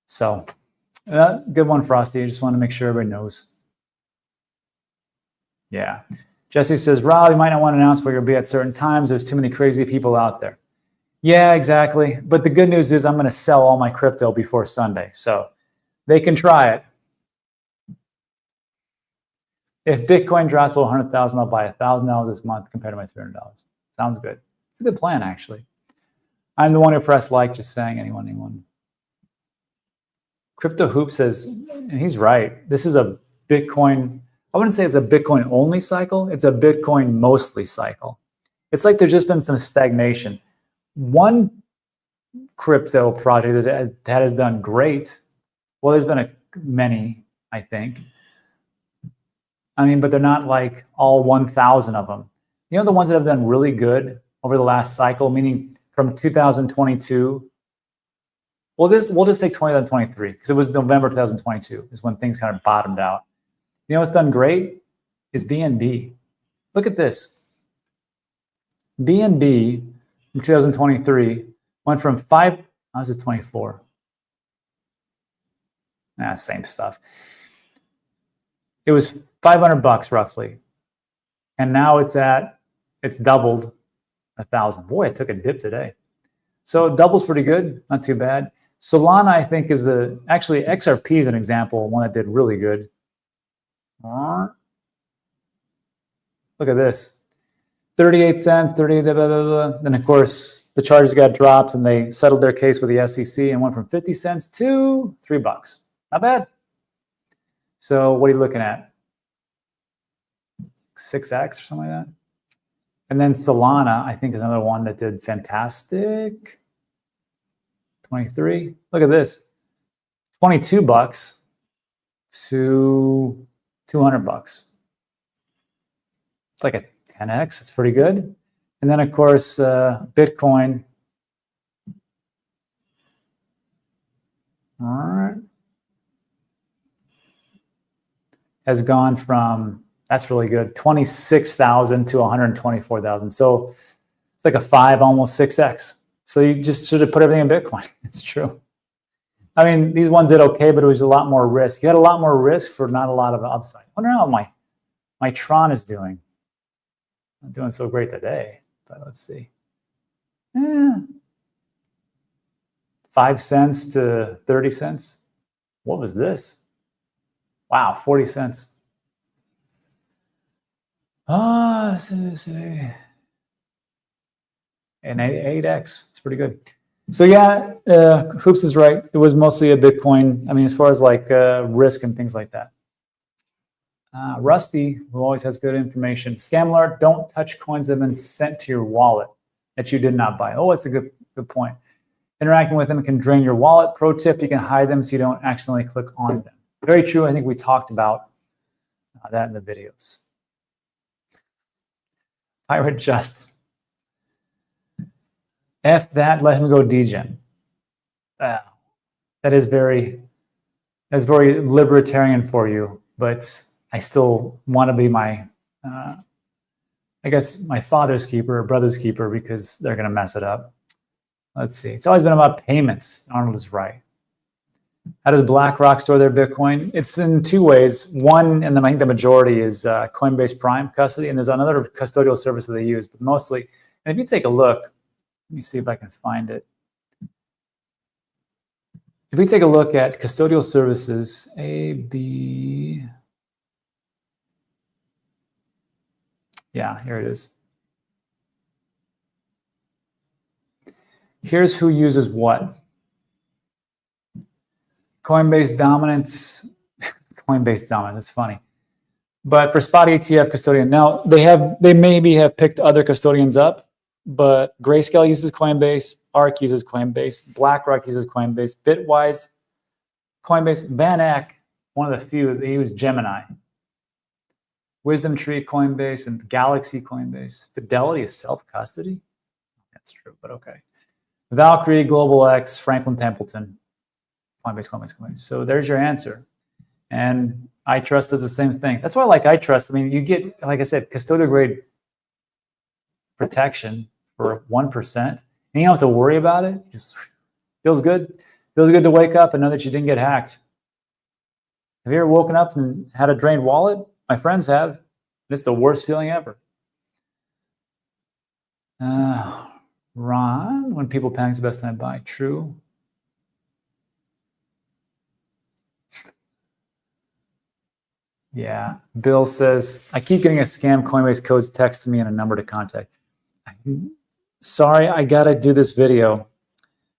So, good one, Frosty. I just want to make sure everybody knows. Yeah. Jesse says, Rob, you might not want to announce where you'll be at certain times. There's too many crazy people out there. Yeah, exactly. But the good news is I'm going to sell all my crypto before Sunday. So they can try it. If Bitcoin drops below 100,000, I'll buy $1,000 this month compared to my $300. Sounds good. It's a good plan, actually. I'm the one who pressed like, just saying, anyone. Crypto Hoop says, and he's right, this is a Bitcoin, I wouldn't say it's a Bitcoin only cycle, it's a Bitcoin mostly cycle. It's like there's just been some stagnation. One crypto project that has done great, well, there's been many, I think. I mean, but they're not like all 1,000 of them. You know, the ones that have done really good over the last cycle, meaning from 2022, we'll just take 2023 because it was November 2022 is when things kind of bottomed out. You know what's done great is BNB. Look at this. BNB in 2023 went from how was it 24? Same stuff. It was $500 roughly. And now it's doubled 1,000. Boy, it took a dip today. So it doubles pretty good, not too bad. Solana, I think, is actually XRP is an example, one that did really good. Look at this. 38 cents, 30, blah, blah, blah, blah. Then, of course, the charges got dropped and they settled their case with the SEC and went from 50 cents to $3. Not bad. So what are you looking at? 6x or something like that. And then Solana, I think, is another one that did fantastic. 23. Look at this. $22 to $200. It's like a 10x. It's pretty good. And then, of course, Bitcoin. All right. Has gone from, that's really good, 26,000 to 124,000. So it's like a 5, almost 6x. So you just should have put everything in Bitcoin. It's true. I mean, these ones did okay, but it was a lot more risk. You had a lot more risk for not a lot of upside. I wonder how my Tron is doing. Not doing so great today, but let's see. 5 cents to 30 cents. What was this? Wow, 40 cents. And 8x. It's pretty good. So yeah, Hoops is right. It was mostly a Bitcoin. I mean, as far as like risk and things like that. Rusty, who always has good information. Scam alert, don't touch coins that have been sent to your wallet that you did not buy. Oh, it's a good point. Interacting with them can drain your wallet. Pro tip, you can hide them so you don't accidentally click on them. Very true. I think we talked about that in the videos. Pirate Just. F that, let him go degen. That is very libertarian for you, but I still want to be my, I guess, my father's keeper or brother's keeper because they're going to mess it up. Let's see. It's always been about payments. Arnold is right. How does BlackRock store their Bitcoin? It's in two ways. One, and I think the majority, is Coinbase Prime custody, and there's another custodial service that they use, but mostly, and if you take a look, let me see if I can find it. If we take a look at custodial services, AB, yeah, here it is. Here's who uses what. Coinbase dominance, Coinbase dominant, that's funny. But for spot ETF custodian, now they maybe have picked other custodians up, but Grayscale uses Coinbase, ARK uses Coinbase, BlackRock uses Coinbase, Bitwise, Coinbase, Van Eck, one of the few, they use Gemini. Wisdom Tree, Coinbase, and Galaxy, Coinbase. Fidelity is self-custody? That's true, but okay. Valkyrie, Global X, Franklin Templeton, Coinbase, Coinbase, Coinbase. So there's your answer. And iTRUST does the same thing. That's why I like iTRUST. I mean, you get, like I said, custodial grade protection for 1%. And you don't have to worry about it. It just feels good. Feels good to wake up and know that you didn't get hacked. Have you ever woken up and had a drained wallet? My friends have. It's the worst feeling ever. Ron, when people panic, it's the best time to buy. True. Yeah. Bill says, I keep getting a scam Coinbase codes text to me and a number to contact. Sorry, I got to do this video.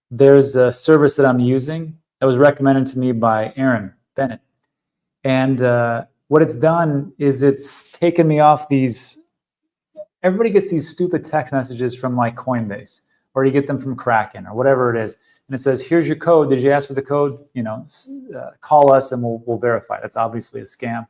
There's a service that I'm using that was recommended to me by Aaron Bennett. And what it's done is it's taken me off these. Everybody gets these stupid text messages from like Coinbase, or you get them from Kraken or whatever it is. And it says, here's your code. Did you ask for the code? You know, call us and we'll verify. That's obviously a scam.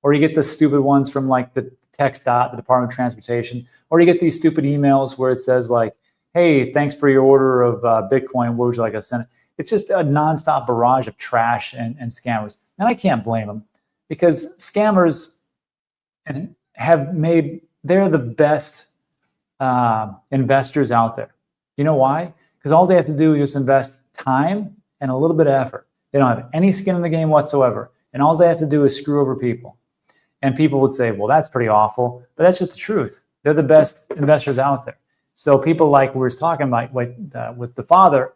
Or you get the stupid ones from like the TxDOT, the Department of Transportation. Or you get these stupid emails where it says like, hey, thanks for your order of Bitcoin. Where would you like us to send it? It's just a nonstop barrage of trash and scammers. And I can't blame them, because scammers have made, they're the best investors out there. You know why? Because all they have to do is just invest time and a little bit of effort. They don't have any skin in the game whatsoever. And all they have to do is screw over people. And people would say, well, that's pretty awful. But that's just the truth. They're the best investors out there. So people like we were talking about with the father,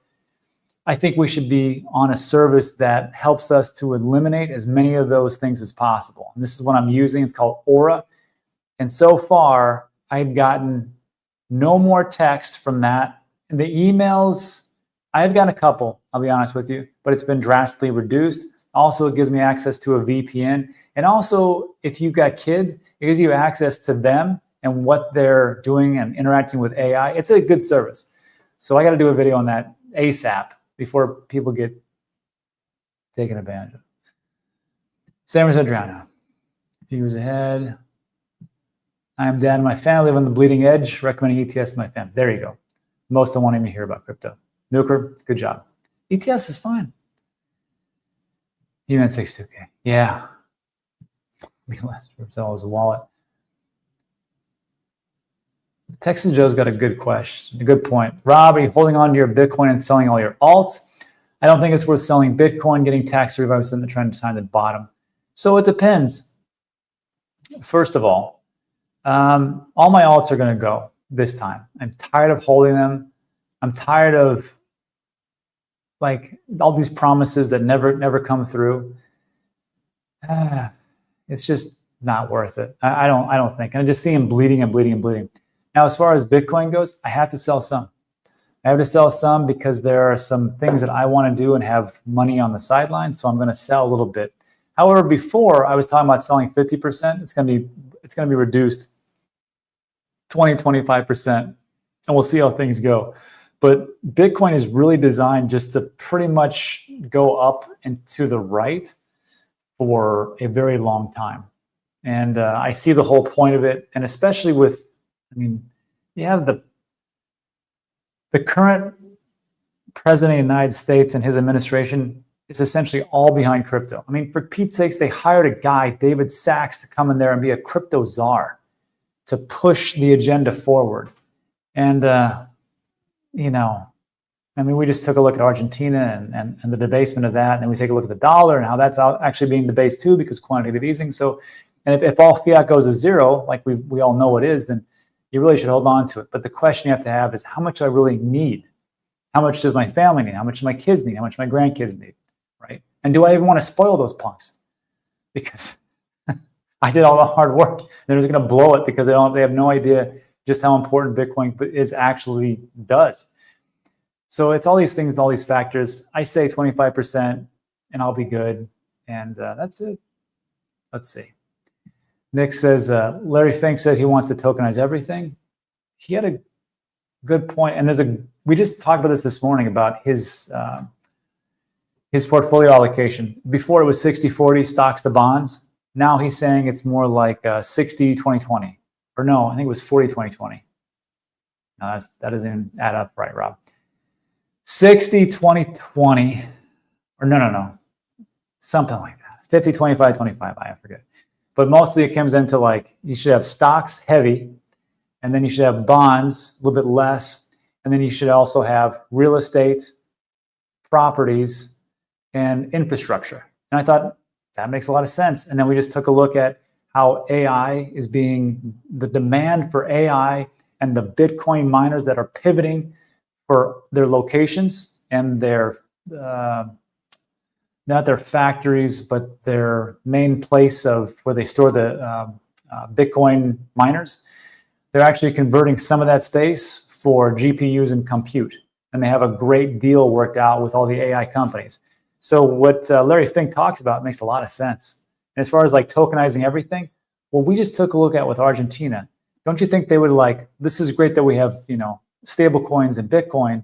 I think we should be on a service that helps us to eliminate as many of those things as possible. And this is what I'm using. It's called Aura. And so far, I've gotten no more text from that. And the emails, I've gotten a couple, I'll be honest with you, but it's been drastically reduced. Also, it gives me access to a VPN. And also, if you've got kids, it gives you access to them and what they're doing and interacting with AI. It's a good service. So I got to do a video on that ASAP before people get taken advantage of. Sam Adriana, a few years ahead. I'm dad and my family live on the bleeding edge, recommending ETFs to my family. There you go. Most don't want to even hear about crypto. Nuker, good job. ETFs is fine. Even at 62K. Yeah. Sell his wallet. Texas Joe's got a good question, a good point. Rob, are you holding on to your Bitcoin and selling all your alts? I don't think it's worth selling Bitcoin, getting tax revives in the trend to time the bottom. So it depends. First of all my alts are going to go this time. I'm tired of holding them. I'm tired of like all these promises that never come through. It's just not worth it. I don't think. And I just see them bleeding and bleeding and bleeding. Now, as far as Bitcoin goes, I have to sell some. I have to sell some because there are some things that I want to do and have money on the sideline. So I'm going to sell a little bit. However, before I was talking about selling 50%, it's going to be reduced 20, 25%, and we'll see how things go. But Bitcoin is really designed just to pretty much go up and to the right for a very long time. And I see the whole point of it. And especially with, I mean, you have the current president of the United States and his administration is essentially all behind crypto. I mean, for Pete's sakes, they hired a guy, David Sachs, to come in there and be a crypto czar to push the agenda forward. And, you know, I mean, we just took a look at Argentina and the debasement of that. And then we take a look at the dollar and how that's actually being debased too, because quantitative easing. So, and if all fiat goes to zero, like we all know it is, then you really should hold on to it. But the question you have to have is, how much do I really need? How much does my family need? How much do my kids need? How much do my grandkids need, right? And do I even want to spoil those punks? Because I did all the hard work. And they're just going to blow it because they have no idea just how important Bitcoin actually does. So it's all these things, all these factors. I say 25% and I'll be good. And that's it. Let's see. Nick says, Larry Fink said he wants to tokenize everything. He had good point. And we just talked about this morning about his portfolio allocation. Before it was 60-40 stocks to bonds. Now he's saying it's more like 60-20-20. Or no, I think it was 40-20-20. No, that doesn't even add up right, Rob. 60-20-20. Or no. Something like that. 50-25-25, I forget. But mostly it comes into like, you should have stocks heavy, and then you should have bonds a little bit less, and then you should also have real estate, properties, and infrastructure. And I thought that makes a lot of sense. And then we just took a look at how AI is the demand for AI and the Bitcoin miners that are pivoting for their locations and their, not their factories, but their main place of where they store the Bitcoin miners. They're actually converting some of that space for GPUs and compute. And they have a great deal worked out with all the AI companies. So what Larry Fink talks about makes a lot of sense. And as far as like tokenizing everything, well, we just took a look at with Argentina. Don't you think they would like, this is great that we have, stable coins and Bitcoin.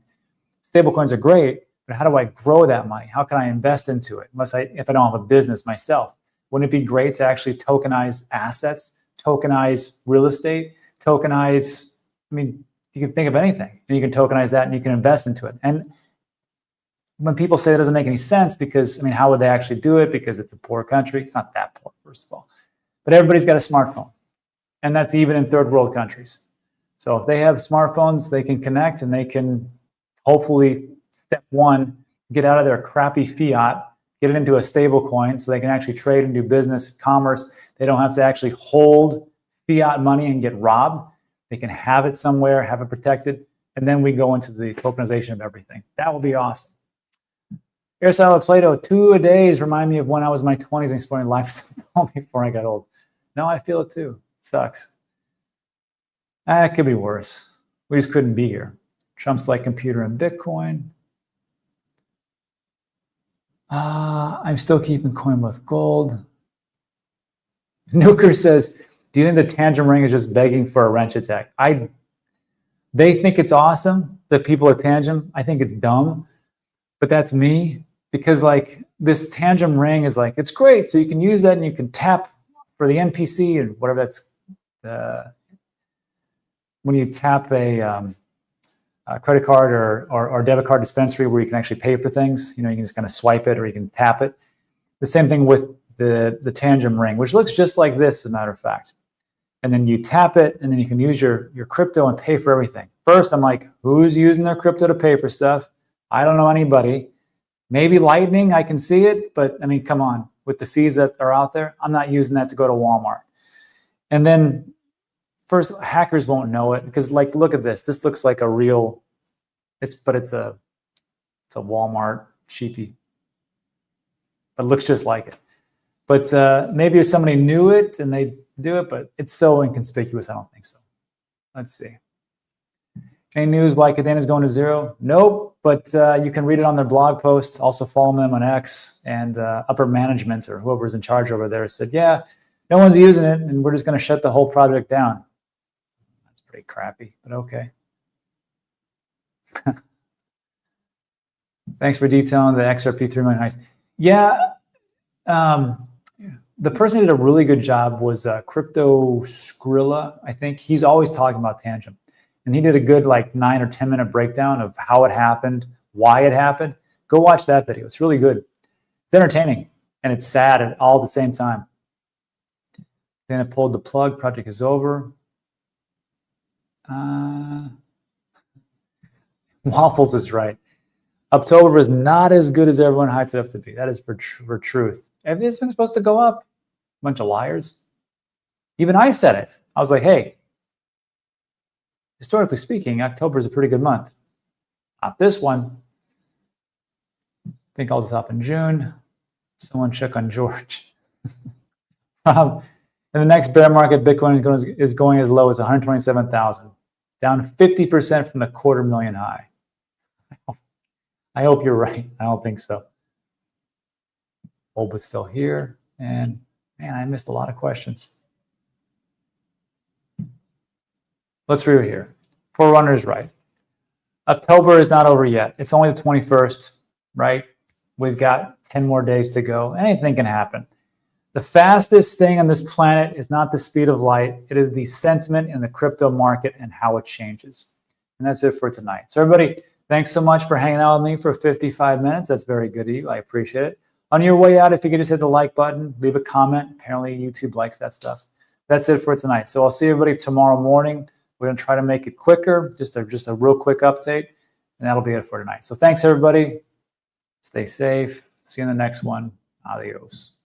Stable coins are great, but how do I grow that money? How can I invest into it? If I don't have a business myself, wouldn't it be great to actually tokenize assets, tokenize real estate, tokenize, you can think of anything and you can tokenize that and you can invest into it. And when people say it doesn't make any sense because, how would they actually do it? Because it's a poor country. It's not that poor, first of all. But everybody's got a smartphone. And that's even in third world countries. So if they have smartphones, they can connect and they can hopefully, step one, get out of their crappy fiat, get it into a stable coin so they can actually trade and do business, commerce. They don't have to actually hold fiat money and get robbed. They can have it somewhere, have it protected. And then we go into the tokenization of everything. That will be awesome. Aristotle Plato, 2 a days remind me of when I was in my 20s and exploring lifestyle before I got old. No, I feel it too. It sucks. It could be worse. We just couldn't be here. Trump's like computer and Bitcoin. I'm still keeping coin with gold. Nuker says, do you think the TANGEM ring is just begging for a wrench attack? They think it's awesome, the people at TANGEM. I think it's dumb, but that's me. Because like this TANGEM ring is like, it's great. So you can use that and you can tap for the NPC and whatever that's, when you tap a credit card or debit card dispensary where you can actually pay for things, you can just kind of swipe it or you can tap it. The same thing with the TANGEM ring, which looks just like this, as a matter of fact. And then you tap it and then you can use your crypto and pay for everything. First, I'm like, who's using their crypto to pay for stuff? I don't know anybody. Maybe Lightning, I can see it, but come on, with the fees that are out there, I'm not using that to go to Walmart. And then first, hackers won't know it because like, look at this. This looks like a real, it's a Walmart sheepy. It looks just like it. But maybe if somebody knew it and they do it, but it's so inconspicuous, I don't think so. Let's see. Any news why Cadena is going to zero? Nope, but you can read it on their blog post. Also follow them on X, and upper management or whoever's in charge over there said, yeah, no one's using it and we're just going to shut the whole project down. That's pretty crappy, but okay. Thanks for detailing the XRP 3 million heist. Yeah, the person who did a really good job was Crypto Skrilla, I think. He's always talking about TANGEM. And he did a good 9 or 10 minute breakdown of how it happened, why it happened. Go watch that video. It's really good. It's entertaining and it's sad at all at the same time. Then it pulled the plug. Project is over. Waffles is right. October was not as good as everyone hyped it up to be. That is for truth. Everything's been supposed to go up. Bunch of liars. Even I said it. I was like, hey, historically speaking, October is a pretty good month. Not this one. I think I'll just hop in June. Someone check on George. In the next bear market, Bitcoin is going as low as 127,000, down 50% from the 250,000 high. I hope you're right. I don't think so. Bulba's still here. And man, I missed a lot of questions. Let's read it here. Forerunner is right. October is not over yet. It's only the 21st, right? We've got 10 more days to go. Anything can happen. The fastest thing on this planet is not the speed of light. It is the sentiment in the crypto market and how it changes. And that's it for tonight. So everybody, thanks so much for hanging out with me for 55 minutes. That's very good of you. I appreciate it. On your way out, if you could just hit the like button, leave a comment. Apparently YouTube likes that stuff. That's it for tonight. So I'll see everybody tomorrow morning. We're going to try to make it quicker, just a real quick update, and that'll be it for tonight. So thanks, everybody. Stay safe. See you in the next one. Adios.